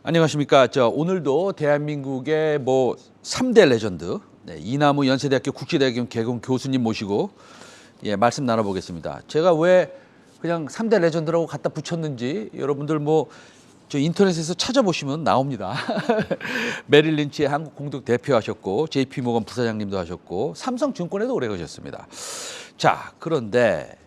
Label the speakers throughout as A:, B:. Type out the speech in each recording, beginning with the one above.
A: 안녕하십니까. 오늘도 대한민국의 3대 레전드, 이남우 연세대학교 국제대학교 개공 교수님 모시고 말씀 나눠보겠습니다. 제가 왜 그냥 3대 레전드라고 갖다 붙였는지 여러분들 저 인터넷에서 찾아보시면 나옵니다. 메릴 린치의 한국 공동 대표하셨고 JP모건 부사장님도 하셨고 삼성증권에도 오래 계셨습니다. 자, 그런데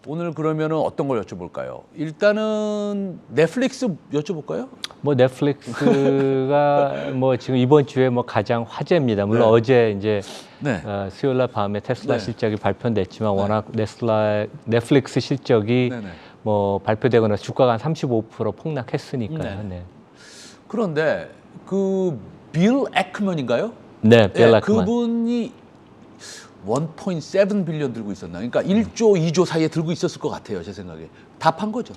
A: 오늘 그러면은 어떤 걸 여쭤볼까요? 일단은 넷플릭스 여쭤볼까요?
B: 넷플릭스가 지금 이번 주에 가장 화제입니다. 물론 어제 이제 수요일 날 밤에 테슬라 실적이 발표됐지만 워낙 넷플릭스 실적이 발표되고 나서 주가가 한 35% 폭락했으니까요.
A: 그런데 그 빌 애크먼인가요?
B: 네, 빌 애크먼.
A: 그분이 1.7 빌리언 들고 있었나? 그러니까 1조, 2조 사이에 들고 있었을 것 같아요, 제 생각에. 다 판 거죠.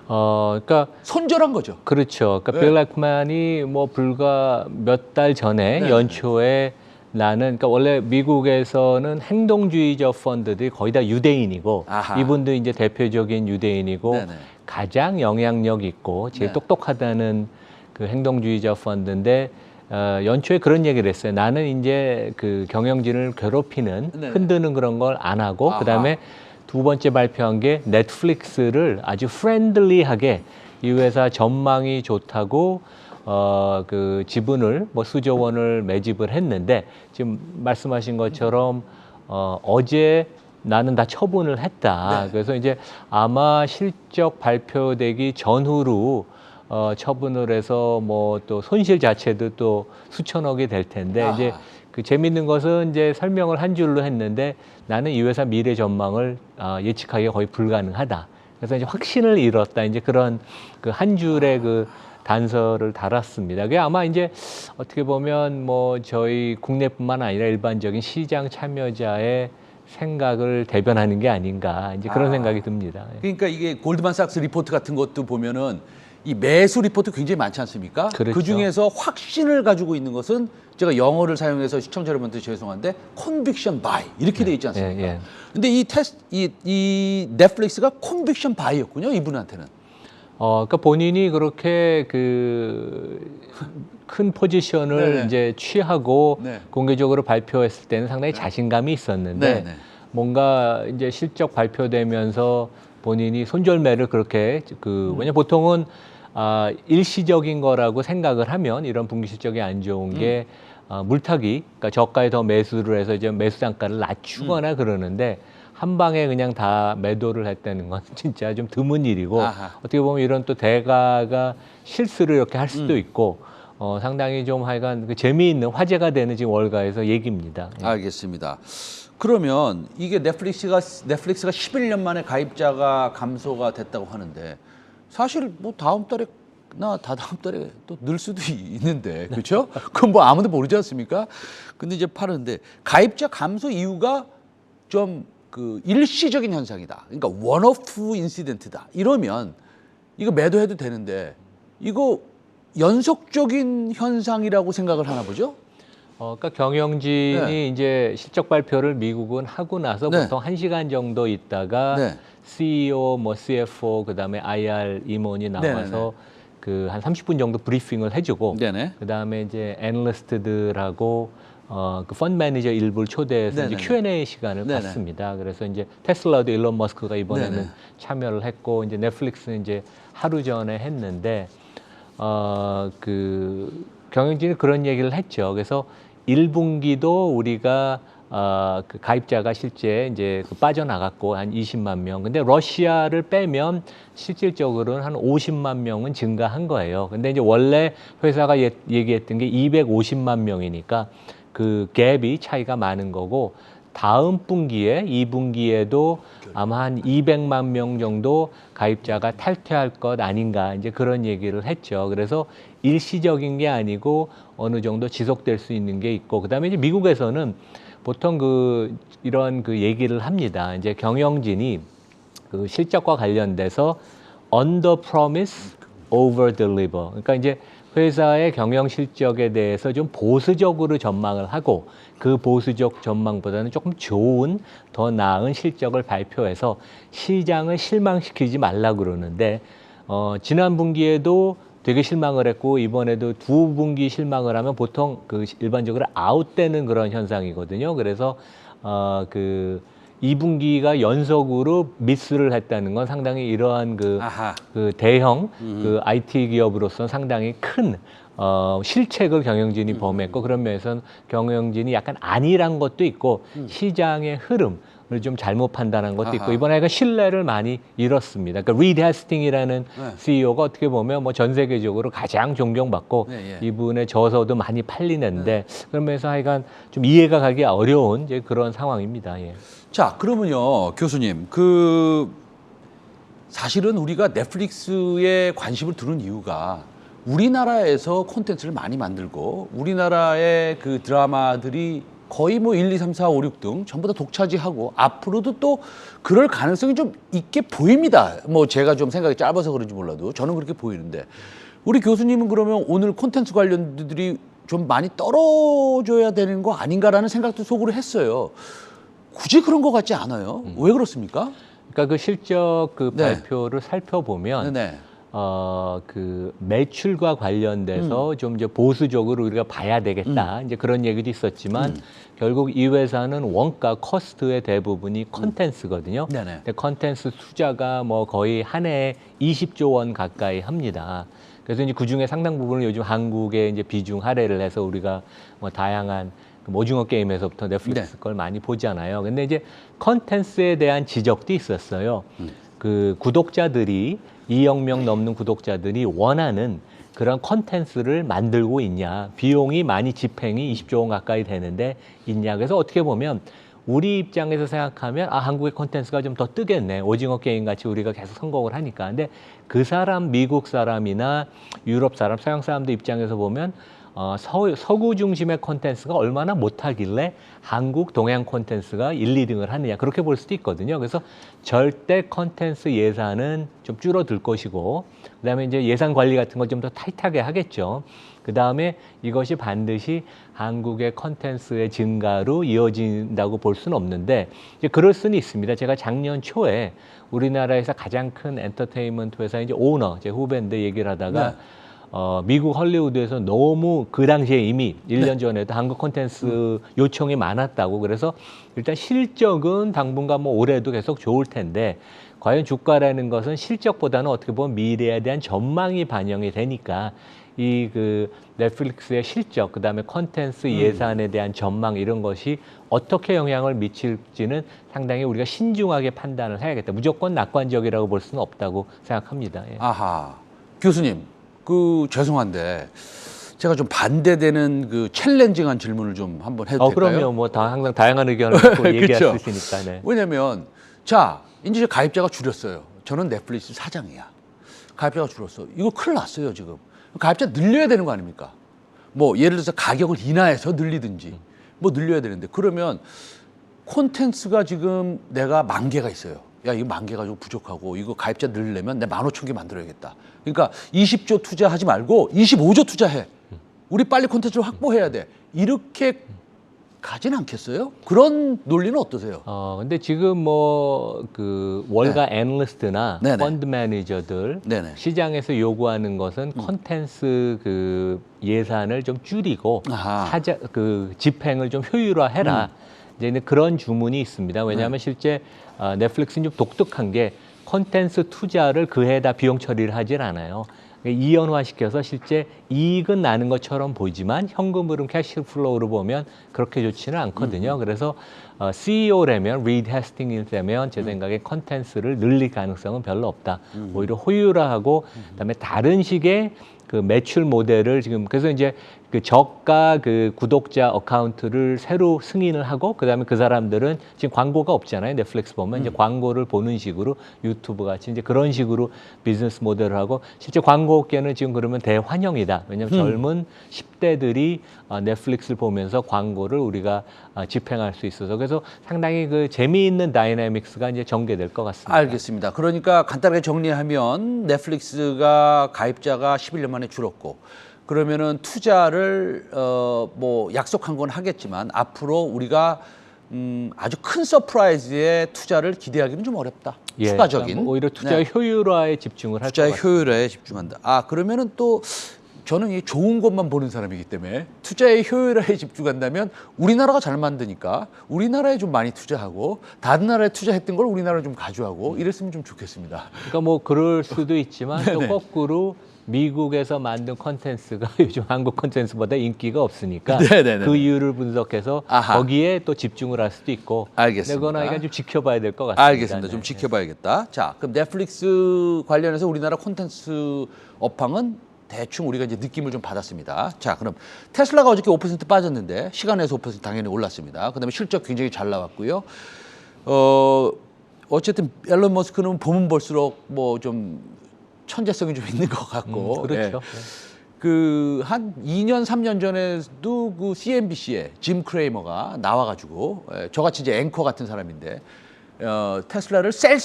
B: 그러니까
A: 손절한 거죠.
B: 그렇죠. 그러니까 빌 애크먼이 불과 몇 달 전에 연초에 그러니까 원래 미국에서는 행동주의적 펀드들이 거의 다 유대인이고 이분도 이제 대표적인 유대인이고 가장 영향력 있고 제일 똑똑하다는 그 행동주의적 펀드인데 연초에 그런 얘기를 했어요. 나는 이제 그 경영진을 괴롭히는 흔드는 그런 걸 안 하고 그다음에 두 번째 발표한 게 넷플릭스를 아주 프렌들리하게 이 회사 전망이 좋다고 그 지분을 수조 원을 매집을 했는데 지금 말씀하신 것처럼 어제 나는 다 처분을 했다. 그래서 이제 아마 실적 발표되기 전후로 처분을 해서 또 손실 자체도 또 수천억이 될 텐데 이제 그 재밌는 것은 이제 설명을 한 줄로 했는데 나는 이 회사 미래 전망을 예측하기가 거의 불가능하다. 그래서 이제 확신을 잃었다. 이제 그런 그 한 줄의 그 단서를 달았습니다. 그게 아마 이제 어떻게 보면 저희 국내뿐만 아니라 일반적인 시장 참여자의 생각을 대변하는 게 아닌가 이제 그런 생각이 듭니다.
A: 그러니까 이게 골드만삭스 리포트 같은 것도 보면은 이 매수 리포트 굉장히 많지 않습니까?
B: 그렇죠.
A: 그 중에서 확신을 가지고 있는 것은 제가 영어를 사용해서 시청자 여러분한테 죄송한데 컨빅션 바이 이렇게 돼 있지 않습니까? 근데 이 넷플릭스가 컨빅션 바이였군요, 이분한테는.
B: 그러니까 본인이 그렇게 그 큰 포지션을 이제 취하고 공개적으로 발표했을 때는 상당히 자신감이 있었는데 뭔가 이제 실적 발표되면서 본인이 손절매를 그렇게 왜냐 보통은 일시적인 거라고 생각을 하면 이런 분기 실적이 안 좋은 게 물타기, 그러니까 저가에 더 매수를 해서 이제 매수 단가를 낮추거나 그러는데 한 방에 그냥 다 매도를 했다는 건 진짜 좀 드문 일이고 어떻게 보면 이런 또 대가가 실수를 이렇게 할 수도 있고 상당히 좀 하여간 그 재미있는 화제가 되는 지금 월가에서 얘기입니다.
A: 알겠습니다. 그러면 이게 넷플릭스가 11년 만에 가입자가 감소가 됐다고 하는데 사실 다음 달에나 다다음 달에 또 늘 수도 있는데 그렇죠? 그건 아무도 모르지 않습니까? 근데 이제 파는데 가입자 감소 이유가 좀 그 일시적인 현상이다. 그러니까 원오프 인시덴트다. 이러면 이거 매도해도 되는데 이거 연속적인 현상이라고 생각을 하나 보죠?
B: 그러니까 경영진이 이제 실적 발표를 미국은 하고 나서 보통 1시간 정도 있다가 CEO, CFO, 그다음에 IR 임원이 나와서 그 한 30분 정도 브리핑을 해주고 그다음에 이제 애널리스트들하고 그 펀드 매니저 일부를 초대해서 이제 Q&A 시간을 갖습니다. 그래서 이제 테슬라도 일론 머스크가 이번에는 참여를 했고 이제 넷플릭스는 이제 하루 전에 했는데 그 경영진이 그런 얘기를 했죠. 그래서 1분기도 우리가 그 가입자가 실제 이제 빠져나갔고 한 20만 명. 근데 러시아를 빼면 실질적으로는 한 50만 명은 증가한 거예요. 근데 이제 원래 회사가 얘기했던 게 250만 명이니까 그 갭이 차이가 많은 거고 다음 분기에 2분기에도 아마 한 200만 명 정도 가입자가 탈퇴할 것 아닌가 이제 그런 얘기를 했죠. 그래서 일시적인 게 아니고 어느 정도 지속될 수 있는 게 있고 그다음에 이제 미국에서는 보통 이런 얘기를 합니다. 이제 경영진이 그 실적과 관련돼서 under promise, over deliver. 그러니까 이제 회사의 경영 실적에 대해서 좀 보수적으로 전망을 하고 그 보수적 전망보다는 조금 좋은 더 나은 실적을 발표해서 시장을 실망시키지 말라 그러는데 지난 분기에도 되게 실망을 했고 이번에도 두 분기 실망을 하면 보통 그 일반적으로 아웃되는 그런 현상이거든요. 그래서 그 2분기가 연속으로 미스를 했다는 건 상당히 이러한 그 대형 그 IT 기업으로서는 상당히 큰 실책을 경영진이 범했고 그런 면에서는 경영진이 약간 안일한 것도 있고 시장의 흐름을 좀 잘못 판단한 것도 있고 이번에 약간 신뢰를 많이 잃었습니다. 그러니까 리드 해스팅이라는 CEO가 어떻게 보면 뭐 전 세계적으로 가장 존경받고 이분의 저서도 많이 팔리는데 그러면서 하여간 좀 이해가 가기 어려운 이제 그런 상황입니다. 예.
A: 자, 그러면요, 교수님, 사실은 우리가 넷플릭스에 관심을 두는 이유가 우리나라에서 콘텐츠를 많이 만들고 우리나라의 그 드라마들이 거의 뭐 1, 2, 3, 4, 5, 6 등 전부 다 독차지하고 앞으로도 또 그럴 가능성이 좀 있게 보입니다. 뭐 제가 좀 생각이 짧아서 그런지 몰라도 저는 그렇게 보이는데 우리 교수님은 그러면 오늘 콘텐츠 관련들이 좀 많이 떨어져야 되는 거 아닌가라는 생각도 속으로 했어요. 굳이 그런 것 같지 않아요. 왜 그렇습니까?
B: 그러니까 그 실적 그 발표를 살펴보면 그 매출과 관련돼서 좀 이제 보수적으로 우리가 봐야 되겠다. 이제 그런 얘기도 있었지만 결국 이 회사는 원가 코스트의 대부분이 컨텐츠거든요. 근데 컨텐츠 투자가 뭐 거의 한 해에 20조 원 가까이 합니다. 그래서 이제 그 중에 상당 부분을 요즘 한국에 이제 비중 할애를 해서 우리가 뭐 다양한 오징어 게임에서부터 넷플릭스 걸 많이 보잖아요. 근데 이제 컨텐츠에 대한 지적도 있었어요. 그 구독자들이 2억 명 넘는 구독자들이 원하는 그런 컨텐츠를 만들고 있냐. 비용이 많이 집행이 20조 원 가까이 되는데 있냐. 그래서 어떻게 보면 우리 입장에서 생각하면 한국의 컨텐츠가 좀 더 뜨겠네. 오징어 게임 같이 우리가 계속 성공을 하니까. 근데 그 사람, 미국 사람이나 유럽 사람, 서양 사람들 입장에서 보면 서구 중심의 콘텐츠가 얼마나 못하길래 한국 동양 콘텐츠가 1, 2등을 하느냐 그렇게 볼 수도 있거든요. 그래서 절대 콘텐츠 예산은 좀 줄어들 것이고 그다음에 이제 예산 관리 같은 거 좀 더 타이트하게 하겠죠. 그다음에 이것이 반드시 한국의 콘텐츠의 증가로 이어진다고 볼 수는 없는데 이제 그럴 수는 있습니다. 제가 작년 초에 우리나라에서 가장 큰 엔터테인먼트 회사 이제 오너 제 후배인데 얘기를 하다가 미국 헐리우드에서 너무 그 당시에 이미 1년 전에도 한국 콘텐츠 요청이 많았다고 그래서 일단 실적은 당분간 뭐 올해도 계속 좋을 텐데 과연 주가라는 것은 실적보다는 어떻게 보면 미래에 대한 전망이 반영이 되니까 이 그 넷플릭스의 실적 그다음에 콘텐츠 예산에 대한 전망 이런 것이 어떻게 영향을 미칠지는 상당히 우리가 신중하게 판단을 해야겠다. 무조건 낙관적이라고 볼 수는 없다고 생각합니다. 예.
A: 교수님. 죄송한데 제가 좀 반대되는 그 챌린징한 질문을 좀 한번 해도 될까요?
B: 그럼요. 뭐 항상 다양한 의견을 갖고 얘기할 수 있으니까. 네.
A: 왜냐면 자 이제 가입자가 줄였어요. 저는 넷플릭스 사장이야. 가입자가 줄었어. 이거 큰일 났어요 지금. 가입자 늘려야 되는 거 아닙니까? 뭐 예를 들어서 가격을 인하해서 늘리든지 뭐 늘려야 되는데 그러면 콘텐츠가 지금 내가 10,000개가 있어요. 야, 이거 10,000개가 좀 부족하고 이거 가입자 늘려면 내가 15,000개 만들어야겠다. 그러니까 20조 투자하지 말고 25조 투자해. 우리 빨리 콘텐츠를 확보해야 돼. 이렇게 가진 않겠어요? 그런 논리는 어떠세요?
B: 근데 지금 뭐 그 월가 애널리스트나 펀드 매니저들 시장에서 요구하는 것은 콘텐츠 그 예산을 좀 줄이고 그 집행을 좀 효율화해라. 이제 그런 주문이 있습니다. 왜냐하면 실제 넷플릭스는 좀 독특한 게 콘텐츠 투자를 그 해다 비용 처리를 하질 않아요. 이연화시켜서 실제 이익은 나는 것처럼 보이지만 현금 흐름 캐시플로우로 보면 그렇게 좋지는 않거든요. 그래서 CEO라면 리드 해스팅이라면 제 생각에 콘텐츠를 늘릴 가능성은 별로 없다. 오히려 효율화하고 그다음에 다른 식의 그 매출 모델을 지금 그래서 이제 그 저가 그 구독자 어카운트를 새로 승인을 하고 그다음에 그 사람들은 지금 광고가 없잖아요. 넷플릭스 보면 이제 광고를 보는 식으로 유튜브 같이 이제 그런 식으로 비즈니스 모델을 하고 실제 광고업계는 지금 그러면 대환영이다. 왜냐하면 젊은 10대들이 넷플릭스를 보면서 광고를 우리가 집행할 수 있어서 그래서 상당히 그 재미있는 다이내믹스가 이제 전개될 것 같습니다.
A: 알겠습니다. 그러니까 간단하게 정리하면 넷플릭스가 가입자가 11년 만에 줄었고 그러면은 투자를 뭐 약속한 건 하겠지만 앞으로 우리가 아주 큰 서프라이즈의 투자를 기대하기는 좀 어렵다. 추가적인
B: 그러니까 오히려 투자의 효율화에 집중을 할 것
A: 투자의
B: 같습니다.
A: 효율화에 집중한다. 아 그러면은 또 저는 이 좋은 것만 보는 사람이기 때문에 투자의 효율화에 집중한다면 우리나라가 잘 만드니까 우리나라에 좀 많이 투자하고 다른 나라에 투자했던 걸 우리나라에 좀 가져가고 이랬으면 좀 좋겠습니다.
B: 그러니까 뭐 그럴 수도 있지만 또 거꾸로 미국에서 만든 콘텐츠가 요즘 한국 콘텐츠보다 인기가 없으니까
A: 네네네.
B: 그 이유를 분석해서
A: 아하.
B: 거기에 또 집중을 할 수도 있고.
A: 알겠습니다.
B: 그거는 이건 좀 지켜봐야 될 것 같습니다.
A: 알겠습니다.
B: 네.
A: 좀 지켜봐야겠다. 자, 그럼 넷플릭스 관련해서 우리나라 콘텐츠 업황은 대충 우리가 이제 느낌을 좀 받았습니다. 자, 그럼 테슬라가 어저께 5% 빠졌는데 시간 내에서 5% 당연히 올랐습니다. 그다음에 실적 굉장히 잘 나왔고요. 어쨌든 앨런 머스크는 보면 볼수록 뭐 좀 천재성이 좀 있는 것 같고.
B: 그렇죠.
A: 그 한 2년 3년 전에도 그 CNBC에 짐 크레이머가 나와가지고 저같이 이제 앵커 같은 사람인데 테슬라를 셀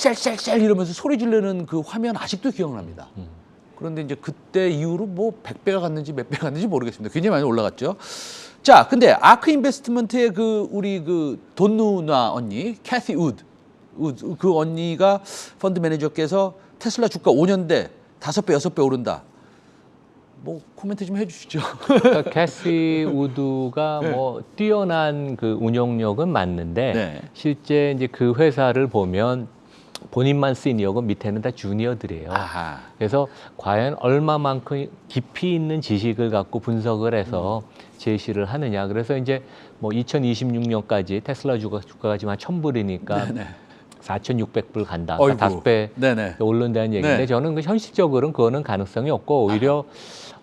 A: 이러면서 소리 지르는 그 화면 아직도 기억납니다. 그런데 이제 그때 이후로 뭐 100배가 갔는지 몇 배가 갔는지 모르겠습니다. 굉장히 많이 올라갔죠. 자, 근데 아크 인베스트먼트의 그 우리 그 돈 누나 언니 캐시 우드 그 언니가 펀드 매니저께서 테슬라 주가 5년대 5배, 6배 오른다. 뭐 코멘트 좀 해주시죠.
B: 그러니까 캐시 우드가 뭐 뛰어난 그 운영력은 맞는데
A: 네.
B: 실제 이제 그 회사를 보면 본인만 시니어고 밑에는 다 주니어들이에요.
A: 아하.
B: 그래서 과연 얼마만큼 깊이 있는 지식을 갖고 분석을 해서 제시를 하느냐. 그래서 이제 뭐 2026년까지 테슬라 주가가 지금 한 1,000불이니까
A: 네네.
B: 4,600불 간다. 그러니까
A: 어이구.
B: 5배
A: 네네.
B: 오른다는 얘기인데
A: 네.
B: 저는 그 현실적으로는 그거는 가능성이 없고 오히려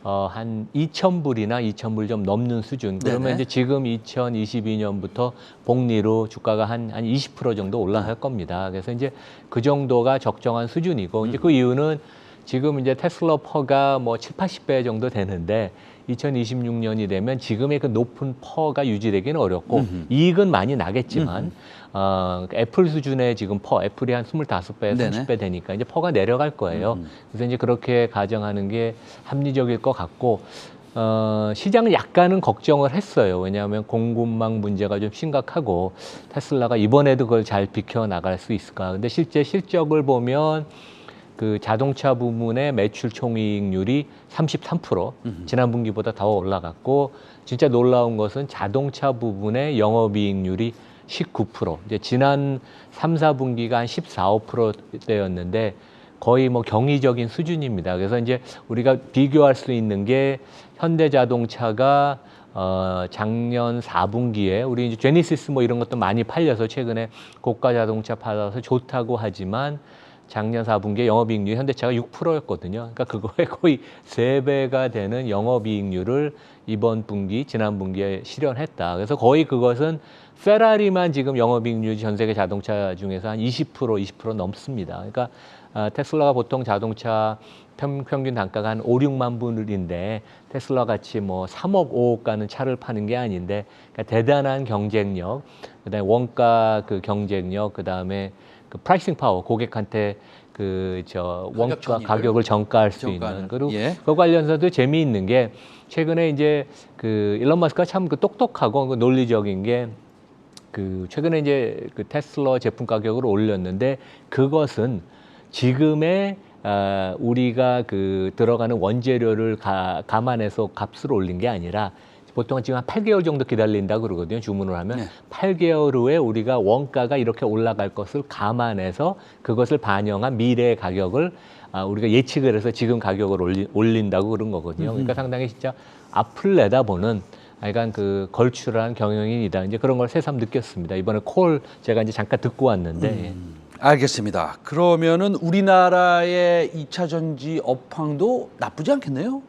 B: 한 2,000불이나 2,000불 좀 넘는 수준. 그러면
A: 네네.
B: 이제 지금 2022년부터 복리로 주가가 한 20% 정도 올라갈 겁니다. 그래서 이제 그 정도가 적정한 수준이고 이제 그 이유는 지금 이제 테슬라 퍼가 뭐 7, 80배 정도 되는데 2026년이 되면 지금의 그 높은 퍼가 유지되기는 어렵고 이익은 많이 나겠지만 애플 수준의 지금 퍼, 애플이 한 25배,
A: 네네.
B: 30배 되니까 이제 퍼가 내려갈 거예요. 그래서 이제 그렇게 가정하는 게 합리적일 것 같고 시장은 약간은 걱정을 했어요. 왜냐하면 공급망 문제가 좀 심각하고 테슬라가 이번에도 그걸 잘 비켜나갈 수 있을까. 근데 실제 실적을 보면 그 자동차 부문의 매출 총이익률이 33%, 지난 분기보다 더 올라갔고 진짜 놀라운 것은 자동차 부분의 영업이익률이 19%. 이제 지난 3, 4분기가 한 14, 5%대였는데 거의 뭐 경이적인 수준입니다. 그래서 이제 우리가 비교할 수 있는 게 현대자동차가 작년 4분기에 우리 이제 제니시스 뭐 이런 것도 많이 팔려서 최근에 고가 자동차 팔아서 좋다고 하지만 작년 4분기에 영업이익률이 현대차가 6%였거든요. 그러니까 그거에 거의 3배가 되는 영업이익률을 이번 분기, 지난 분기에 실현했다. 그래서 거의 그것은 페라리만 지금 영업이익률이 전 세계 자동차 중에서 한 20% 넘습니다. 그러니까 테슬라가 보통 자동차 평균 단가가 한 5, 6만 불인데 테슬라 같이 뭐 3억, 5억 가는 차를 파는 게 아닌데 그러니까 대단한 경쟁력, 그다음에 원가 그 경쟁력, 그다음에 그 프라이싱 파워, 고객한테 그 원가 가격을 전가할 수 있는. 그리고 그 관련해서도 재미있는 게 최근에 이제 그 일론 머스크가 참 그 똑똑하고 그 논리적인 게 그 최근에 이제 그 테슬라 제품 가격을 올렸는데 그것은 지금의 우리가 그 들어가는 원재료를 감안해서 값을 올린 게 아니라 보통 지금 한 8개월 정도 기다린다 그러거든요. 주문을 하면. 네. 8개월 후에 우리가 원가가 이렇게 올라갈 것을 감안해서 그것을 반영한 미래의 가격을 우리가 예측을 해서 지금 가격을 올린다고 그런 거거든요. 그러니까 상당히 진짜 앞을 내다보는 약간 그 걸출한 경영인이다. 이제 그런 걸 새삼 느꼈습니다. 이번에 콜 제가 이제 잠깐 듣고 왔는데.
A: 알겠습니다. 그러면은 우리나라의 2차 전지 업황도 나쁘지 않겠네요.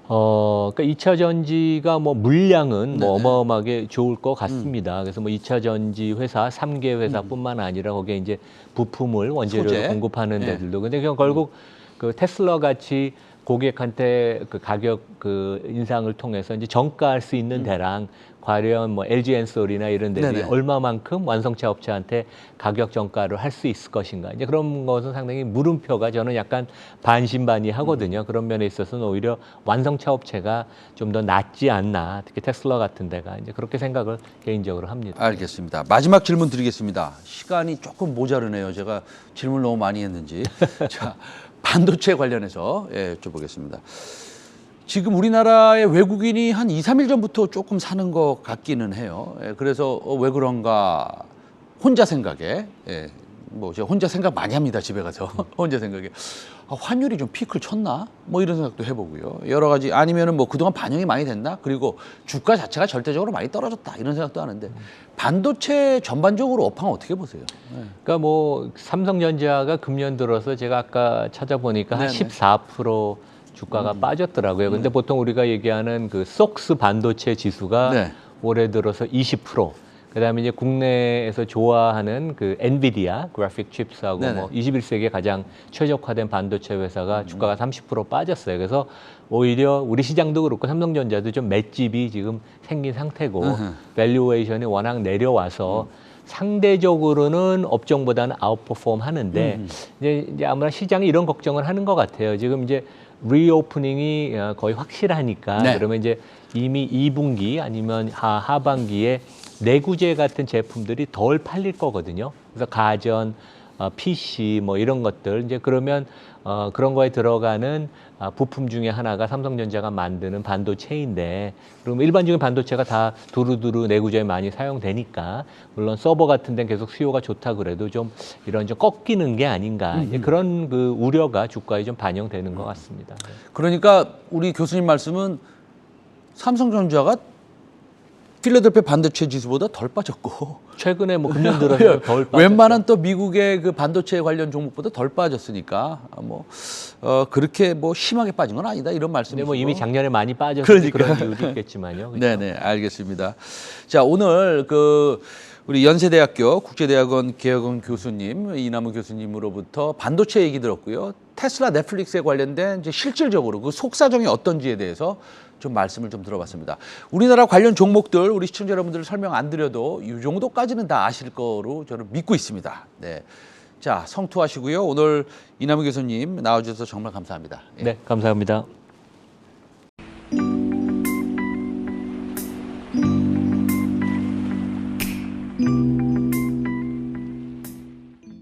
B: 그러니까 2차 전지가 뭐 물량은 뭐 어마어마하게 좋을 것 같습니다. 그래서 뭐 2차 전지 회사, 3개 회사뿐만 아니라 거기에 이제 부품을 원재료를 공급하는 데들도. 근데 그냥 결국 그 테슬라 같이 고객한테 그 가격 그 인상을 통해서 이제 정가할 수 있는 데랑 과연 뭐 LG 엔솔이나 이런 데들이
A: 네네.
B: 얼마만큼 완성차 업체한테 가격 정가를 할 수 있을 것인가. 이제 그런 것은 상당히 물음표가 저는 약간 반신반의하거든요. 그런 면에 있어서는 오히려 완성차 업체가 좀 더 낫지 않나. 특히 테슬라 같은 데가 이제 그렇게 생각을 개인적으로 합니다.
A: 알겠습니다. 마지막 질문 드리겠습니다. 시간이 조금 모자르네요. 제가 질문 너무 많이 했는지. 자, 반도체 관련해서 여쭤보겠습니다. 지금 우리나라의 외국인이 한 2, 3일 전부터 조금 사는 것 같기는 해요. 그래서 왜 그런가 혼자 생각에, 뭐 제가 혼자 생각 많이 합니다. 집에 가서 혼자 생각에 환율이 좀 피크를 쳤나? 뭐 이런 생각도 해보고요. 여러 가지 아니면은 뭐 그동안 반영이 많이 됐나? 그리고 주가 자체가 절대적으로 많이 떨어졌다 이런 생각도 하는데 반도체 전반적으로 업황 어떻게 보세요?
B: 그러니까 뭐 삼성전자가 금년 들어서 제가 아까 찾아보니까 한
A: 네네.
B: 14% 주가가 빠졌더라고요. 근데 보통 우리가 얘기하는 그 속스 반도체 지수가
A: 네.
B: 올해 들어서 20%. 그다음에 이제 국내에서 좋아하는 그 엔비디아 그래픽 칩스하고
A: 네네.
B: 뭐 21세기에 가장 최적화된 반도체 회사가 주가가 30% 빠졌어요. 그래서 오히려 우리 시장도 그렇고 삼성전자도 좀 맷집이 지금 생긴 상태고 밸류에이션이 워낙 내려와서 상대적으로는 업종보다는 아웃퍼폼 하는데 이제 아무나 시장이 이런 걱정을 하는 것 같아요. 지금 이제 리오프닝이 거의 확실하니까
A: 네.
B: 그러면 이제 이미 2분기 아니면 하반기에 내구재 같은 제품들이 덜 팔릴 거거든요. 그래서 가전, PC 뭐 이런 것들 이제 그러면 그런 거에 들어가는 부품 중에 하나가 삼성전자가 만드는 반도체인데 그럼 일반적인 반도체가 다 두루두루 내구재에 많이 사용되니까 물론 서버 같은 데는 계속 수요가 좋다 그래도 좀 이런 좀 꺾이는 게 아닌가 이제 그런 그 우려가 주가에 좀 반영되는 것 같습니다.
A: 그러니까 우리 교수님 말씀은 삼성전자가 필라델피아 반도체 지수보다 덜 빠졌고
B: 최근에 뭐 금년 들어서 덜 빠졌죠.
A: 웬만한 또 미국의 그 반도체 관련 종목보다 덜 빠졌으니까 그렇게 뭐 심하게 빠진 건 아니다 이런
B: 근데
A: 말씀이시고.
B: 뭐 이미 작년에 많이 빠져서
A: 그러니까.
B: 그런 이유도 있겠지만요. 그렇죠?
A: 네네 알겠습니다. 자 오늘 우리 연세대학교 국제대학원 개혁원 교수님 이남우 교수님으로부터 반도체 얘기 들었고요. 테슬라 넷플릭스에 관련된 이제 실질적으로 그 속사정이 어떤지에 대해서 좀 말씀을 좀 들어봤습니다. 우리나라 관련 종목들 우리 시청자 여러분들 설명 안 드려도 이 정도까지는 다 아실 거로 저는 믿고 있습니다. 네. 자 성투하시고요. 오늘 이남우 교수님 나와주셔서 정말 감사합니다. 예.
B: 네, 감사합니다.